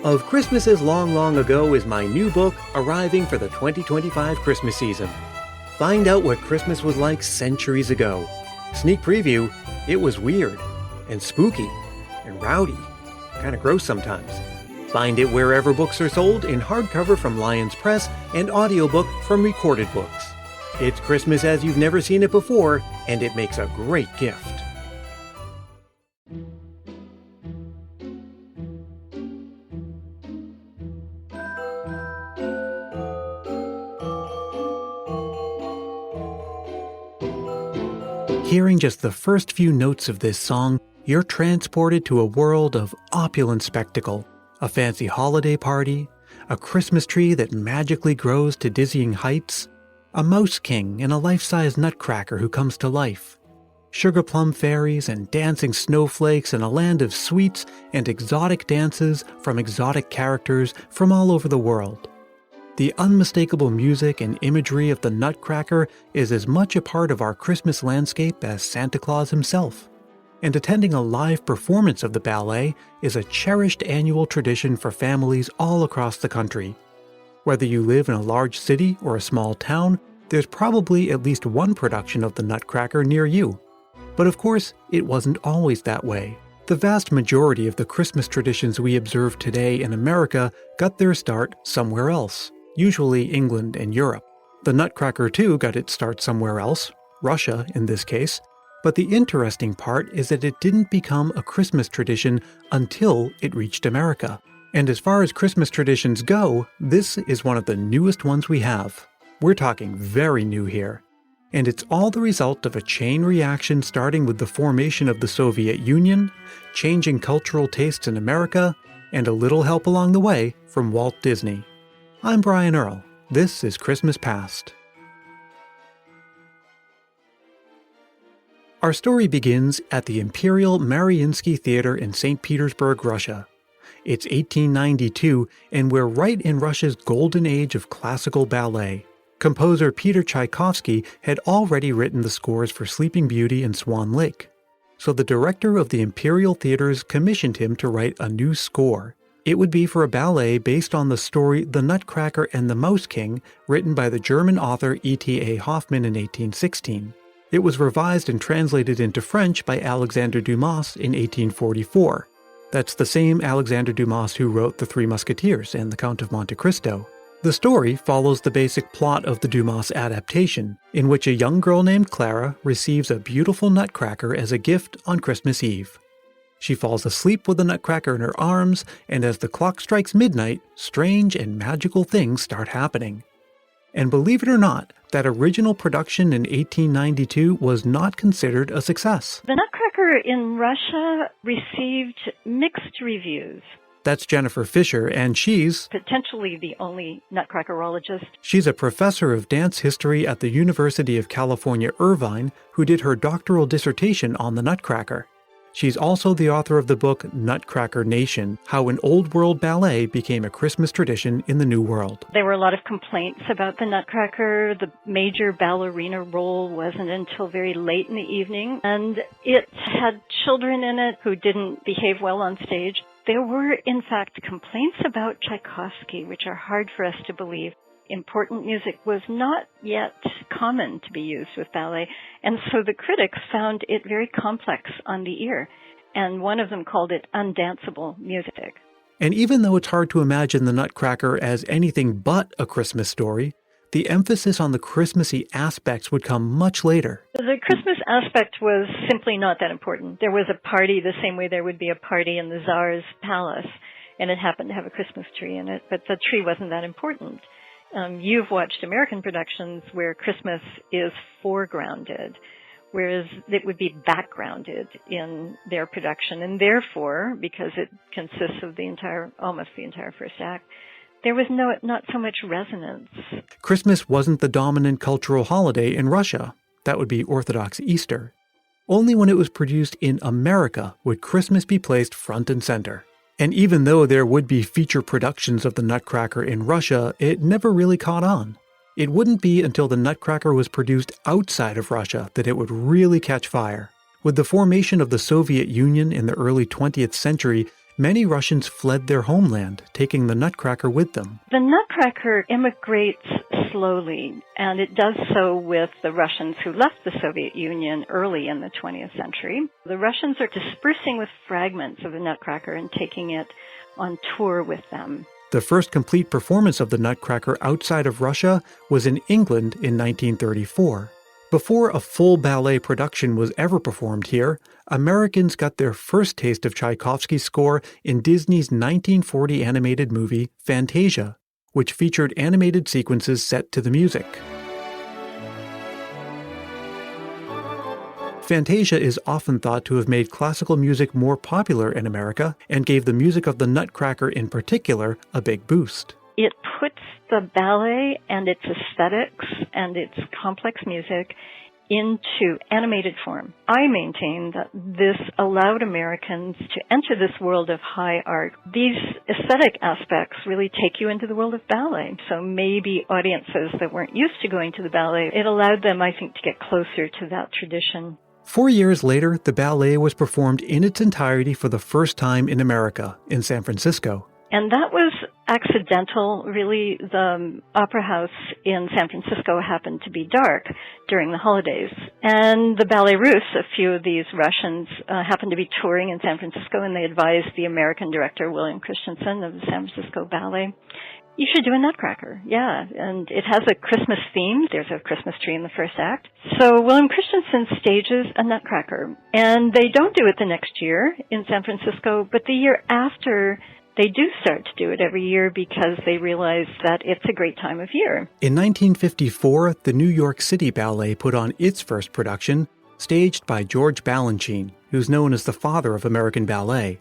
Of Christmases Long, Long Ago is my new book arriving for the 2025 Christmas season. Find out what Christmas was like centuries ago. Sneak preview, it was weird and spooky and rowdy, kind of gross sometimes. Find it wherever books are sold in hardcover from Lyons Press and audiobook from Recorded Books. It's Christmas as you've never seen it before, and it makes a great gift. Hearing just the first few notes of this song, you're transported to a world of opulent spectacle. A fancy holiday party, a Christmas tree that magically grows to dizzying heights, a mouse king and a life-size nutcracker who comes to life, sugar plum fairies and dancing snowflakes in a land of sweets and exotic dances from exotic characters from all over the world. The unmistakable music and imagery of the Nutcracker is as much a part of our Christmas landscape as Santa Claus himself. And attending a live performance of the ballet is a cherished annual tradition for families all across the country. Whether you live in a large city or a small town, there's probably at least one production of the Nutcracker near you. But of course, it wasn't always that way. The vast majority of the Christmas traditions we observe today in America got their start somewhere else. Usually England and Europe. The Nutcracker too got its start somewhere else, Russia in this case, but the interesting part is that it didn't become a Christmas tradition until it reached America. And as far as Christmas traditions go, this is one of the newest ones we have. We're talking very new here. And it's all the result of a chain reaction starting with the formation of the Soviet Union, changing cultural tastes in America, and a little help along the way from Walt Disney. I'm Brian Earl. This is Christmas Past. Our story begins at the Imperial Mariinsky Theater in St. Petersburg, Russia. It's 1892, and we're right in Russia's golden age of classical ballet. Composer Peter Tchaikovsky had already written the scores for Sleeping Beauty and Swan Lake. So the director of the Imperial Theaters commissioned him to write a new score. It would be for a ballet based on the story The Nutcracker and the Mouse King, written by the German author E.T.A. Hoffmann in 1816. It was revised and translated into French by Alexandre Dumas in 1844. That's the same Alexandre Dumas who wrote The Three Musketeers and The Count of Monte Cristo. The story follows the basic plot of the Dumas adaptation, in which a young girl named Clara receives a beautiful nutcracker as a gift on Christmas Eve. She falls asleep with the nutcracker in her arms, and as the clock strikes midnight, strange and magical things start happening. And believe it or not, that original production in 1892 was not considered a success. The Nutcracker in Russia received mixed reviews. That's Jennifer Fisher, and she's potentially the only Nutcrackerologist. She's a professor of dance history at the University of California, Irvine, who did her doctoral dissertation on the Nutcracker. She's also the author of the book Nutcracker Nation, How an Old World Ballet Became a Christmas Tradition in the New World. There were a lot of complaints about the Nutcracker. The major ballerina role wasn't until very late in the evening, and it had children in it who didn't behave well on stage. There were, in fact, complaints about Tchaikovsky, which are hard for us to believe. Important music was not yet common to be used with ballet, and so the critics found it very complex on the ear, and one of them called it undanceable music. And even though it's hard to imagine the Nutcracker as anything but a Christmas story, the emphasis on the Christmassy aspects would come much later. The Christmas aspect was simply not that important. There was a party the same way there would be a party in the Tsar's palace, and it happened to have a Christmas tree in it, but the tree wasn't that important. You've watched American productions where Christmas is foregrounded, whereas it would be backgrounded in their production. And therefore, because it consists of almost the entire first act, there was not so much resonance. Christmas wasn't the dominant cultural holiday in Russia. That would be Orthodox Easter. Only when it was produced in America would Christmas be placed front and center. And even though there would be feature productions of the Nutcracker in Russia, it never really caught on. It wouldn't be until the Nutcracker was produced outside of Russia that it would really catch fire. With the formation of the Soviet Union in the early 20th century, Many Russians fled their homeland, taking the Nutcracker with them. The Nutcracker immigrates slowly, and it does so with the Russians who left the Soviet Union early in the 20th century. The Russians are dispersing with fragments of the Nutcracker and taking it on tour with them. The first complete performance of the Nutcracker outside of Russia was in England in 1934. Before a full ballet production was ever performed here, Americans got their first taste of Tchaikovsky's score in Disney's 1940 animated movie Fantasia, which featured animated sequences set to the music. Fantasia is often thought to have made classical music more popular in America and gave the music of the Nutcracker in particular a big boost. It puts the ballet and its aesthetics and its complex music into animated form. I maintain that this allowed Americans to enter this world of high art. These aesthetic aspects really take you into the world of ballet. So maybe audiences that weren't used to going to the ballet, it allowed them, I think, to get closer to that tradition. 4 years later, the ballet was performed in its entirety for the first time in America, in San Francisco. And that was accidental. Really, the opera house in San Francisco happened to be dark during the holidays. And the Ballet Russe, a few of these Russians, happened to be touring in San Francisco, and they advised the American director, William Christensen, of the San Francisco Ballet, you should do a Nutcracker. Yeah, and it has a Christmas theme. There's a Christmas tree in the first act. So William Christensen stages a Nutcracker. And they don't do it the next year in San Francisco, but the year after, they do start to do it every year because they realize that it's a great time of year. In 1954, the New York City Ballet put on its first production, staged by George Balanchine, who's known as the father of American ballet.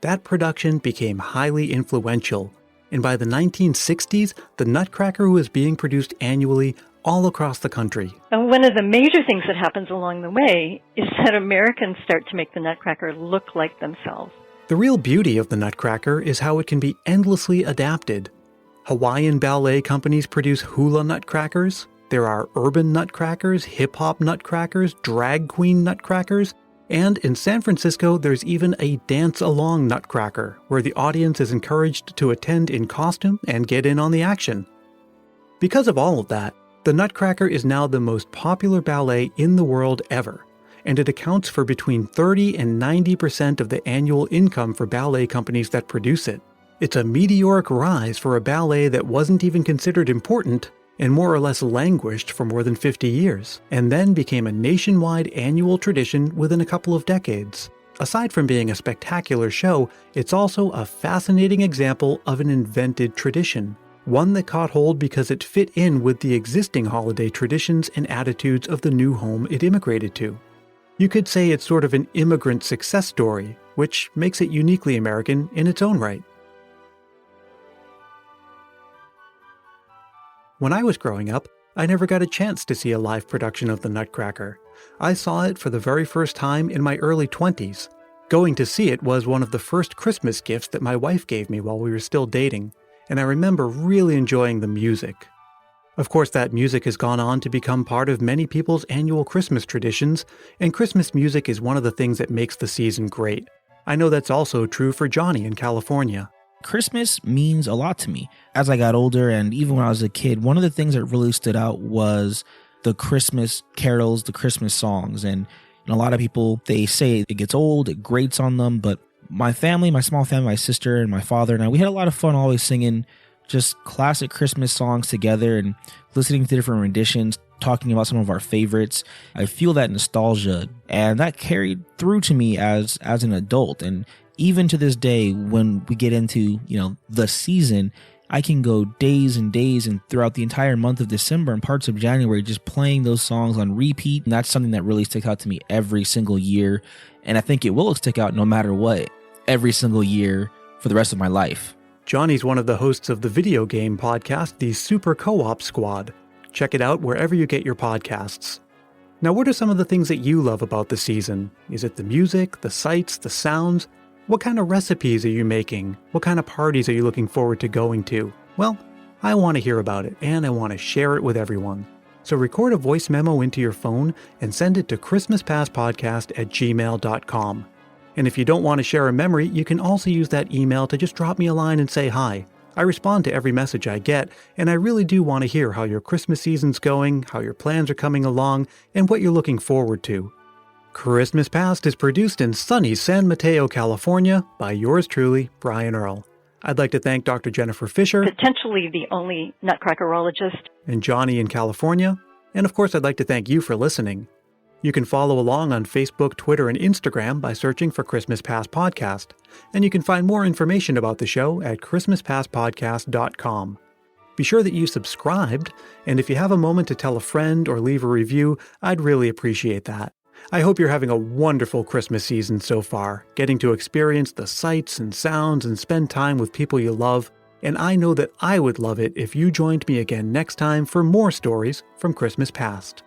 That production became highly influential, and by the 1960s, the Nutcracker was being produced annually all across the country. And one of the major things that happens along the way is that Americans start to make the Nutcracker look like themselves. The real beauty of the Nutcracker is how it can be endlessly adapted. Hawaiian ballet companies produce hula nutcrackers. There are urban nutcrackers, hip-hop nutcrackers, drag queen nutcrackers, and in San Francisco, there's even a dance-along Nutcracker, where the audience is encouraged to attend in costume and get in on the action. Because of all of that, the Nutcracker is now the most popular ballet in the world ever, and it accounts for between 30 and 90% of the annual income for ballet companies that produce it. It's a meteoric rise for a ballet that wasn't even considered important and more or less languished for more than 50 years, and then became a nationwide annual tradition within a couple of decades. Aside from being a spectacular show, it's also a fascinating example of an invented tradition, one that caught hold because it fit in with the existing holiday traditions and attitudes of the new home it immigrated to. You could say it's sort of an immigrant success story, which makes it uniquely American in its own right. When I was growing up, I never got a chance to see a live production of the Nutcracker. I saw it for the very first time in my early 20s. Going to see it was one of the first Christmas gifts that my wife gave me while we were still dating, and I remember really enjoying the music. Of course, that music has gone on to become part of many people's annual Christmas traditions, and Christmas music is one of the things that makes the season great. I know that's also true for Johnny in California. Christmas means a lot to me. As I got older and even when I was a kid, one of the things that really stood out was the Christmas carols, the Christmas songs. And a lot of people, they say it gets old, it grates on them. But my family, my small family, my sister and my father and I, we had a lot of fun always singing just classic Christmas songs together and listening to different renditions, talking about some of our favorites. I feel that nostalgia, and that carried through to me as an adult. And even to this day, when we get into, the season, I can go days and days and throughout the entire month of December and parts of January just playing those songs on repeat. And that's something that really sticks out to me every single year. And I think it will stick out no matter what, every single year for the rest of my life. Johnny's one of the hosts of the video game podcast, the Super Co-op Squad. Check it out wherever you get your podcasts. Now, what are some of the things that you love about the season? Is it the music, the sights, the sounds? What kind of recipes are you making? What kind of parties are you looking forward to going to? Well, I want to hear about it, and I want to share it with everyone. So record a voice memo into your phone and send it to christmaspastpodcast@gmail.com. And if you don't want to share a memory, you can also use that email to just drop me a line and say hi. I respond to every message I get, and I really do want to hear how your Christmas season's going, how your plans are coming along, and what you're looking forward to. Christmas Past is produced in sunny San Mateo, California by yours truly, Brian Earl. I'd like to thank Dr. Jennifer Fisher, Potentially the only nutcrackerologist, and Johnny in California, and of course I'd like to thank you for listening. You can follow along on Facebook, Twitter, and Instagram by searching for Christmas Past Podcast, and you can find more information about the show at christmaspastpodcast.com. Be sure that you subscribed, and if you have a moment to tell a friend or leave a review, I'd really appreciate that. I hope you're having a wonderful Christmas season so far, getting to experience the sights and sounds and spend time with people you love, and I know that I would love it if you joined me again next time for more stories from Christmas Past.